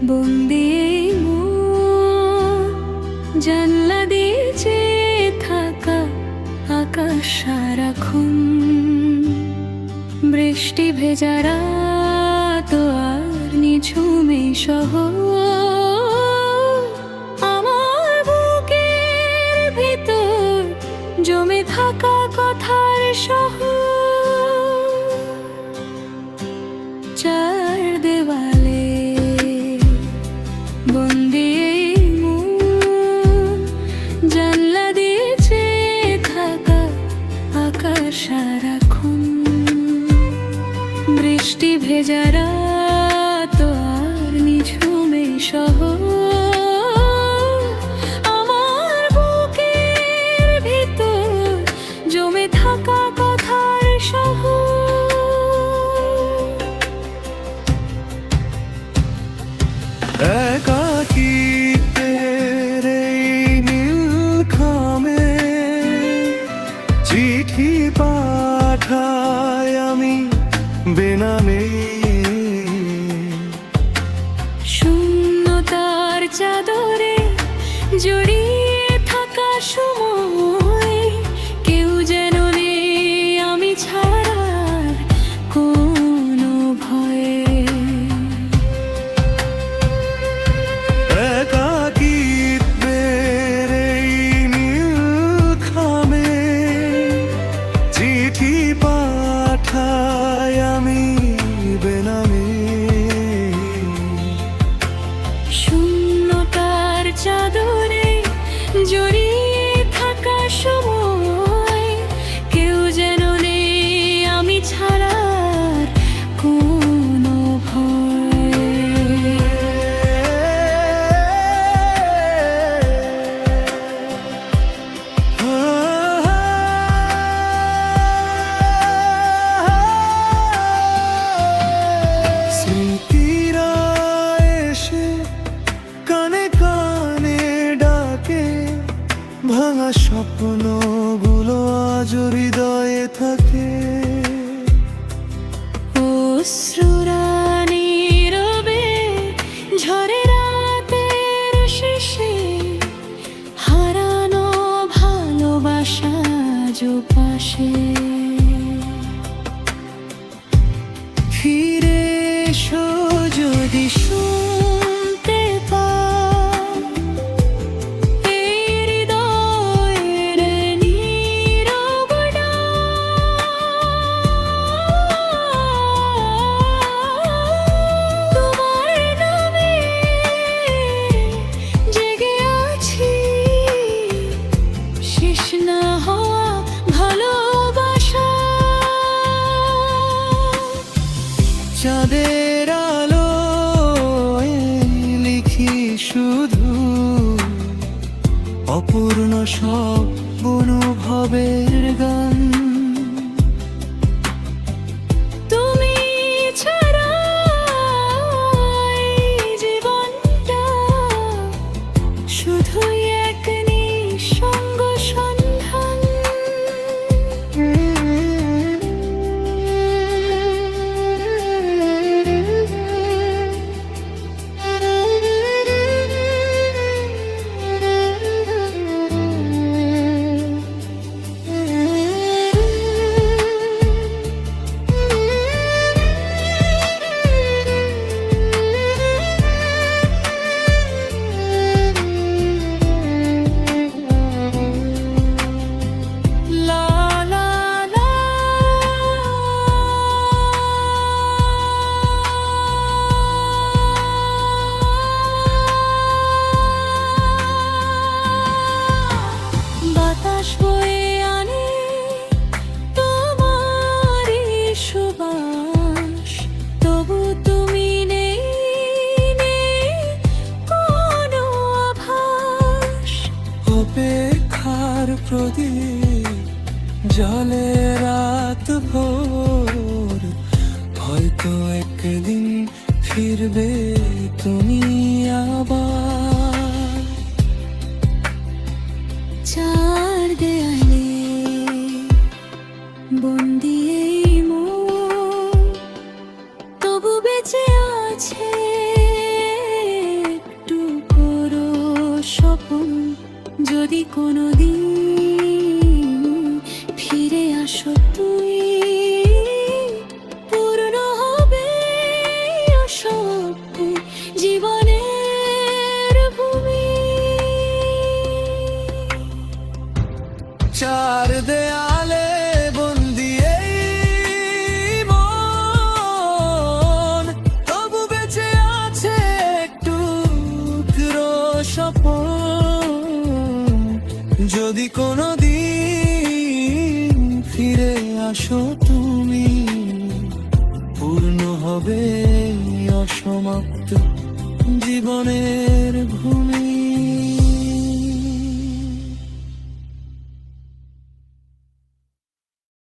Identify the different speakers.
Speaker 1: বন্দি এই মন, জানলা দিয়ে চেয়ে থাকা আকাশ সারাক্ষণ, বৃষ্টি ভেজা রাত আর নিঝুমে শহর, আমার বুকের ভিতর জমে থাকা কথার শহর। চার দেওয়ালে বন্দি এই মন, জানলা দিয়ে চেয়ে থাকা আকাশ সারাক্ষণ, বৃষ্টি ভেজা রাত আর নিঝুমে শহর, আমার বুকের ভিতর জমে থাকা কথার শহর।
Speaker 2: একাকিত্বের এই নীলখামে চিঠি পাঠাই আমি বেনামে,
Speaker 1: শূন্যতার চাদরে জড়িয়ে থাকা সময়, কেউ যেন নেই আমি ছাড়া কোনো ভয়ে।
Speaker 2: একাকিত্বের এই নীলখামে চিঠি পাঠাই আমি বেনামে,
Speaker 1: শূন্যতার চাদরে জড়িয়ে থাকা সময়, কেউ যেন নেই আমি ছাড়া কোনো ভয়।
Speaker 2: স্মৃতিরা এসে কানে কানে ডাকে, ভাঙা স্বপ্নগুলো আজ হৃদয়ে থাকে।
Speaker 1: অশ্রুরা নীরবে ঝরে রাতের শেষে, হারানো ভালোবাসা আজও পাশে। ফিরে এসো যদি শুনতে পাও এই হৃদয়ের নীরব ডাক। তোমার নামে জেগে আছি, শেষ না হওয়া ভালোবাসা।
Speaker 2: চাঁদের আলোয় লিখি শুধু অপূর্ণ সব অনুভবের গান।
Speaker 1: তুমি ছাড়া এই জীবনটা শুধুই এক নিঃসঙ্গ সন্ধান। বাতাস বয়ে আনে তোমারই সুবাস, তবু তুমি নেই, নেই কোনো আভাস।
Speaker 2: অপেক্ষার প্রদীপ জলে রাত ভোর, হয়তো একদিন ফিরবে তুমি আবার।
Speaker 1: চার দেয়ালে বন্দি এই মন, তবু বেঁচে আছে যদি কোনোদিন ফিরে আসো তুমি, পূর্ণ হবে অসম্পূর্ণ জীবনের ভূমি।
Speaker 2: চার দেয়ালে বন্দি এই মন, তবু বেঁচে আছে একটু স্বপন। যদি কোনোদিন ফিরে আসো তুমি, পূর্ণ হবে অসমাপ্ত জীবনের ভূমি।